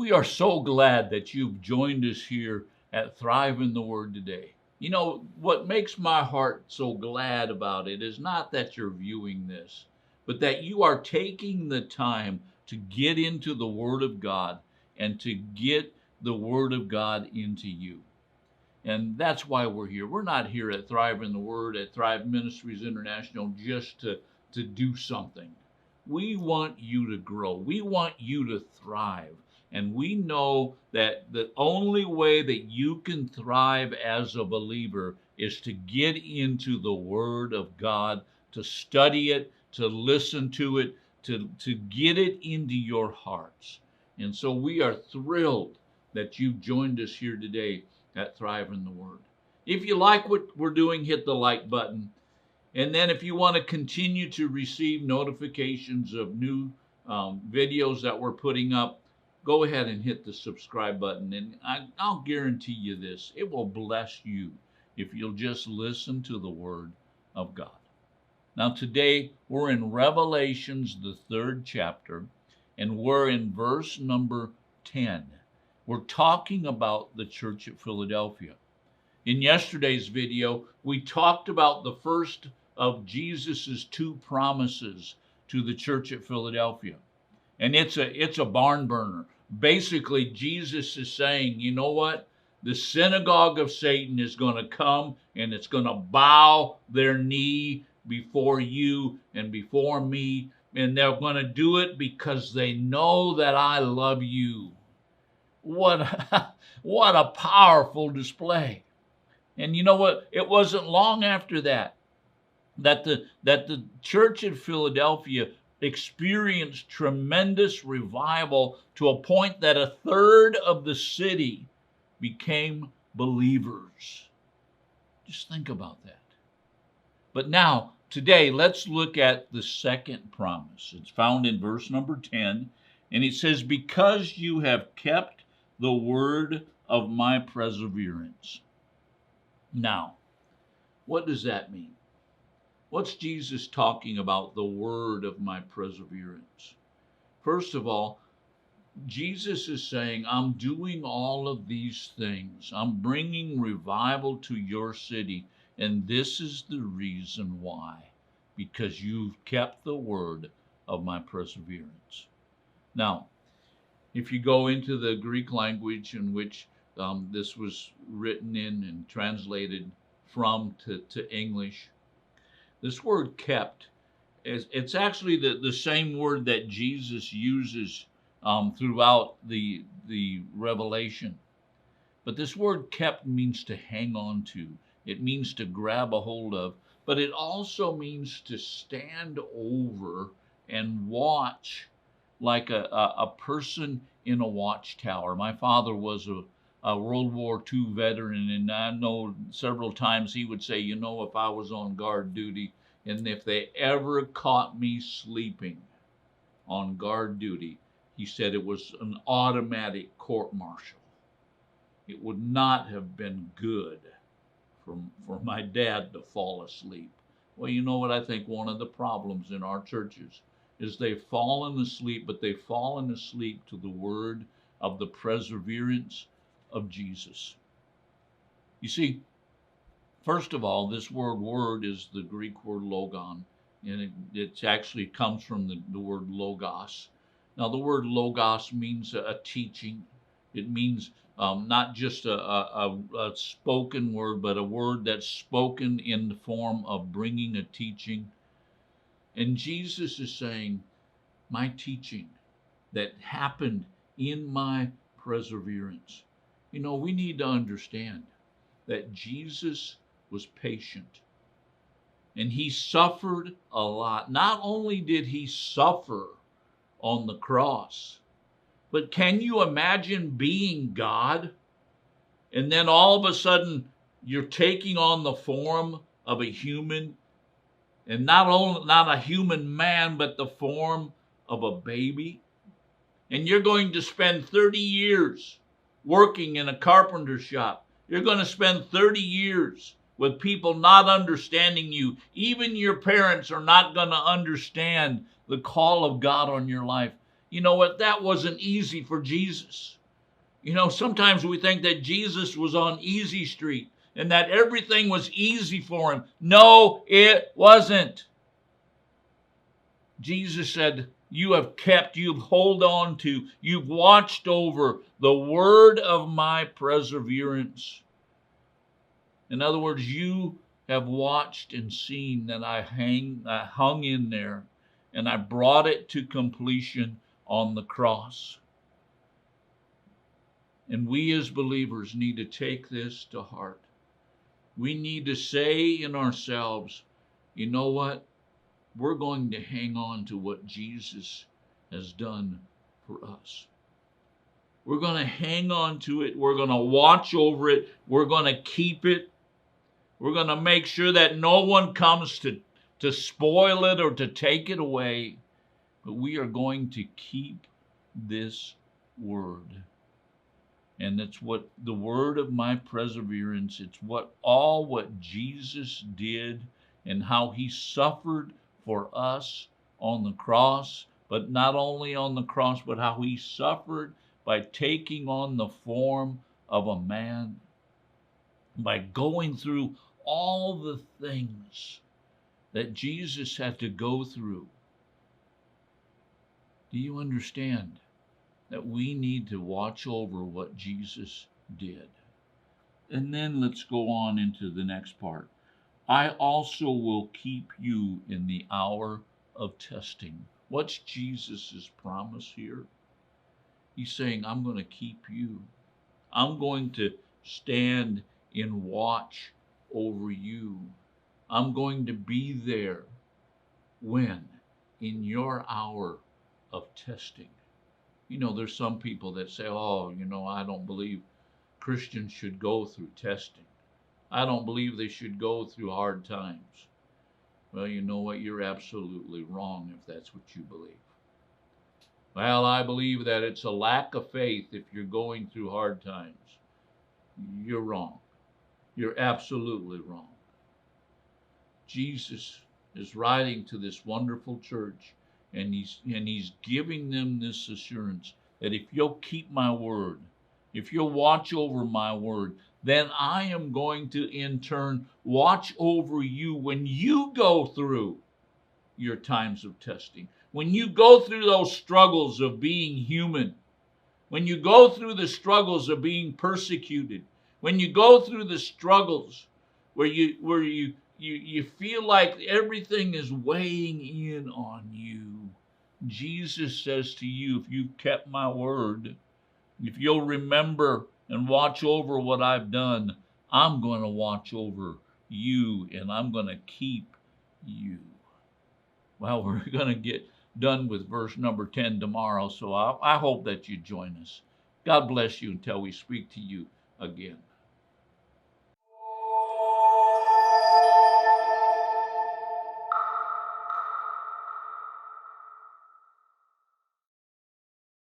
We are so glad that you've joined us here at Thrive in the Word today. You know, what makes my heart so glad about it is not that you're viewing this, but that you are taking the time to get into the Word of God and to get the Word of God into you. And that's why we're here. We're not here at Thrive in the Word, at Thrive Ministries International, just to do something. We want you to grow. We want you to thrive. And we know that the only way that you can thrive as a believer is to get into the Word of God, to study it, to listen to it, to get it into your hearts. And so we are thrilled that you've joined us here today at Thrive in the Word. If you like what we're doing, hit the like button. And then if you want to continue to receive notifications of new videos that we're putting up, go ahead and hit the subscribe button. And I'll guarantee you this, it will bless you if you'll just listen to the Word of God. Now today we're in Revelations, the 3rd chapter, and we're in verse number 10. We're talking about the church at Philadelphia. In yesterday's video, we talked about the first of Jesus's 2 promises to the church at Philadelphia. And it's a barn burner. Basically, Jesus is saying, you know what? The synagogue of Satan is going to come and it's going to bow their knee before you and before me. And they're going to do it because they know that I love you. What a powerful display. And you know what? It wasn't long after that the church in Philadelphia experienced tremendous revival to a point that 1/3 of the city became believers. Just think about that. But now, today, let's look at the second promise. It's found in verse number 10, and it says, because you have kept the word of my perseverance. Now, what does that mean? What's Jesus talking about, the word of my perseverance? First of all, Jesus is saying, I'm doing all of these things. I'm bringing revival to your city, and this is the reason why. Because you've kept the word of my perseverance. Now, if you go into the Greek language in which this was written in and translated from to English, this word kept, it's actually the same word that Jesus uses throughout the Revelation. But this word kept means to hang on to. It means to grab a hold of. But it also means to stand over and watch like a person in a watchtower. My father was a World War II veteran, and I know several times he would say, you know, if I was on guard duty, and if they ever caught me sleeping on guard duty, he said it was an automatic court-martial. It would not have been good for my dad to fall asleep. Well, you know what? I think one of the problems in our churches is they've fallen asleep, but they've fallen asleep to the word of the perseverance of Jesus. You see, first of all, this word is the Greek word logon, and it actually comes from the word logos. Now, the word logos means a teaching. It means not just a spoken word, but a word that's spoken in the form of bringing a teaching. And Jesus is saying, my teaching that happened in my perseverance. You know, we need to understand that Jesus was patient. And he suffered a lot. Not only did he suffer on the cross, but can you imagine being God? And then all of a sudden, you're taking on the form of a human, and not a human man, but the form of a baby. And you're going to spend 30 years working in a carpenter shop. You're going to spend 30 years with people not understanding you. Even your parents are not going to understand the call of God on your life. You know what? That wasn't easy for Jesus. You know, sometimes we think that Jesus was on easy street and that everything was easy for him. No, it wasn't. Jesus said, you have kept, you've held on to, you've watched over the word of my perseverance. In other words, you have watched and seen that I hung in there, and I brought it to completion on the cross. And we as believers need to take this to heart. We need to say in ourselves, you know what? We're going to hang on to what Jesus has done for us. We're going to hang on to it. We're going to watch over it. We're going to keep it. We're going to make sure that no one comes to spoil it or to take it away. But we are going to keep this word. And it's what the word of my perseverance, it's what Jesus did and how he suffered for us on the cross, but not only on the cross, but how he suffered by taking on the form of a man, by going through all the things that Jesus had to go through. Do you understand that we need to watch over what Jesus did? And then let's go on into the next part. I also will keep you in the hour of testing. What's Jesus's promise here? He's saying, I'm going to keep you. I'm going to stand in watch over you. I'm going to be there. When? In your hour of testing. You know, there's some people that say, oh, you know, I don't believe Christians should go through testing. I don't believe they should go through hard times. Well, you know what? You're absolutely wrong if that's what you believe. Well, I believe that it's a lack of faith if you're going through hard times. You're wrong. You're absolutely wrong. Jesus is writing to this wonderful church, and he's giving them this assurance that if you'll keep my word, if you'll watch over my word, then I am going to in turn watch over you when you go through your times of testing. When you go through those struggles of being human, when you go through the struggles of being persecuted, when you go through the struggles where you feel like everything is weighing in on you, Jesus says to you, if you've kept my word, if you'll remember and watch over what I've done, I'm going to watch over you and I'm going to keep you. Well, we're going to get done with verse number 10 tomorrow, so I hope that you join us. God bless you until we speak to you again.